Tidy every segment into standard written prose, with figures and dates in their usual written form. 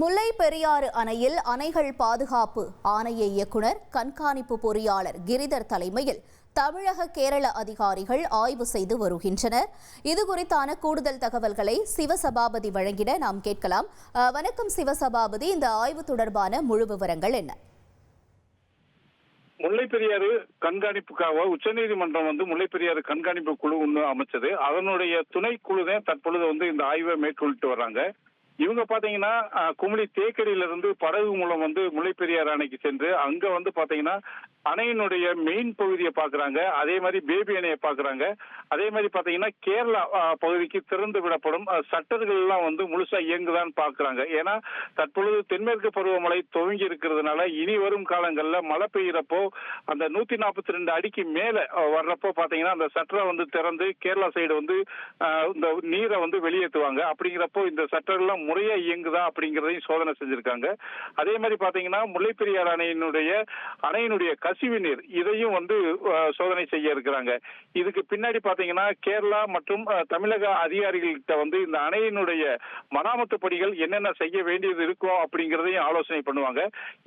முல்லை பெரியாறு அணையில் அணைகள் பாதுகாப்பு ஆணைய இயக்குநர் கண்காணிப்பு பொறியாளர் கிரிதர் தலைமையில் தமிழக கேரள அதிகாரிகள் ஆய்வு செய்து வருகின்றனர். இதுகுறித்தான கூடுதல் தகவல்களை சிவசபாபதி வழங்கிட நாம் கேட்கலாம். வணக்கம் சிவசபாபதி, இந்த ஆய்வு தொடர்பான முழு விவரங்கள் என்ன? முல்லை பெரியாறு கண்காணிப்புக்காக உச்சநீதிமன்றம் முல்லை பெரியாறு கண்காணிப்பு குழு ஒன்று அமைச்சது. அதனுடைய துணை குழு தான் தற்பொழுது இந்த ஆய்வை மேற்கொண்டு வர்றாங்க. இவங்க பாத்தீங்கன்னா குமுளி தேக்கடியிலிருந்து படகு மூலம் முல்லை பெரியாறு அணைக்கு சென்று அங்க பாத்தீங்கன்னா அணையினுடைய மெயின் பகுதியை பாக்குறாங்க. அதே மாதிரி பேபி அணையை பாக்குறாங்க. அதே மாதிரி பாத்தீங்கன்னா கேரளா பகுதிக்கு திறந்து விடப்படும் சட்டர்கள் எல்லாம் முழுசா இயங்குதான்னு பாக்குறாங்க. ஏன்னா தற்பொழுது தென்மேற்கு பருவமழை துவங்கி இருக்கிறதுனால இனி வரும் காலங்கள்ல மழை பெய்யறப்போ அந்த 142 அடிக்கு மேல வர்றப்போ பாத்தீங்கன்னா அந்த சட்டரை திறந்து கேரளா சைடு இந்த நீரை வெளியேற்றுவாங்க. அப்படிங்கிறப்போ இந்த சட்டர்கள் முறையா இயங்குதா அப்படிங்கறதையும் சோதனை செஞ்சிருக்காங்க. அதே மாதிரி பாத்தீங்கன்னா முல்லை பெரியாறு அணையினுடைய கசிவு நீர் இதையும் சோதனை செய்ய இருக்கிறாங்க. இதுக்கு பின்னாடி பாத்தீங்கன்னா கேரளா மற்றும் தமிழக அதிகாரிகள்கிட்ட இந்த அணையினுடைய மராமத்து பணிகள் என்னென்ன செய்ய வேண்டியது இருக்கும் அப்படிங்கறதையும் ஆலோசனை பண்ணுவாங்க.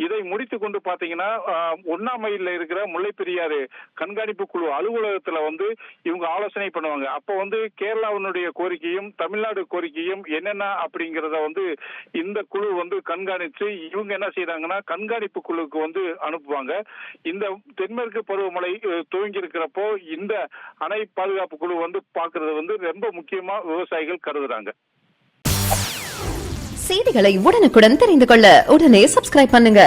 இதை முடித்து கொண்டு பாத்தீங்கன்னா 1ஆம் மைல்ல இருக்கிற முல்லை பெரியாறு கண்காணிப்பு குழு அலுவலகத்துல இவங்க ஆலோசனை பண்ணுவாங்க. அப்போ கேரளாவினுடைய கோரிக்கையும் தமிழ்நாடு கோரிக்கையும் என்னென்ன அப்படிங்கறத இந்த குழு கண்காணிச்சு இவங்க என்ன செய்யறாங்கன்னா கண்காணிப்பு குழுக்கு அனுப்புவாங்க. இந்த தென்மேற்கு பருவமழை துவங்கி இருக்கிறப்போ இந்த அணை பாதுகாப்பு குழு பாக்குறது ரொம்ப முக்கியமா விவசாயிகள் கருதுறாங்க. செய்திகளை உடனுக்குடன் தெரிந்து கொள்ள உடனே சப்ஸ்கிரைப் பண்ணுங்க.